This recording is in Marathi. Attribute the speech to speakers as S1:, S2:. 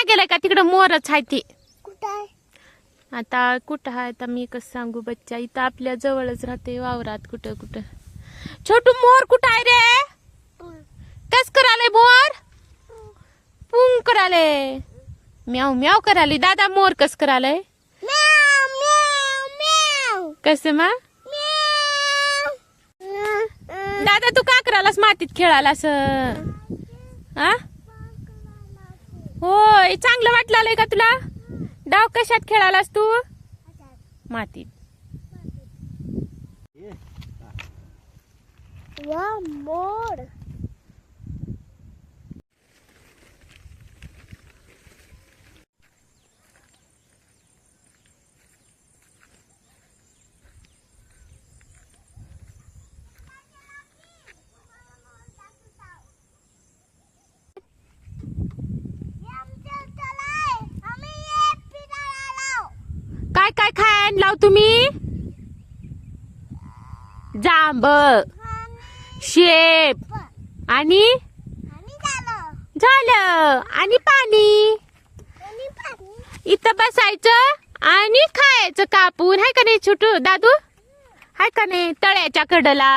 S1: गेलाय का तिकडं मोरच आहे ती.
S2: कुठं
S1: आता कुठं आहे आता मी कसं सांगू बच्चा, इथं आपल्या जवळच राहते वावरात. कुठं कुठं छोटू मोर कुठं आहे रे? कस कराले मोर? पुंग कराले, म्याव म्याव कराले. दादा मोर कस कराले?
S2: म्याव म्याव म्याव
S1: कसं मा? दादा तू का करालास मातीत खेळालास? हा होय, चांगलं वाटलं का तुला? डाव कशात खेळालास तू? मातीत.
S2: वा मोर.
S1: काय काय खायला लाव तुम्ही? जांब, शेप आणि झालं. आणि पाणी. इथं बसायचं आणि खायचं कापून. हाय का नाही छोटू दादू? हाय का नाही तळ्याच्या कडला?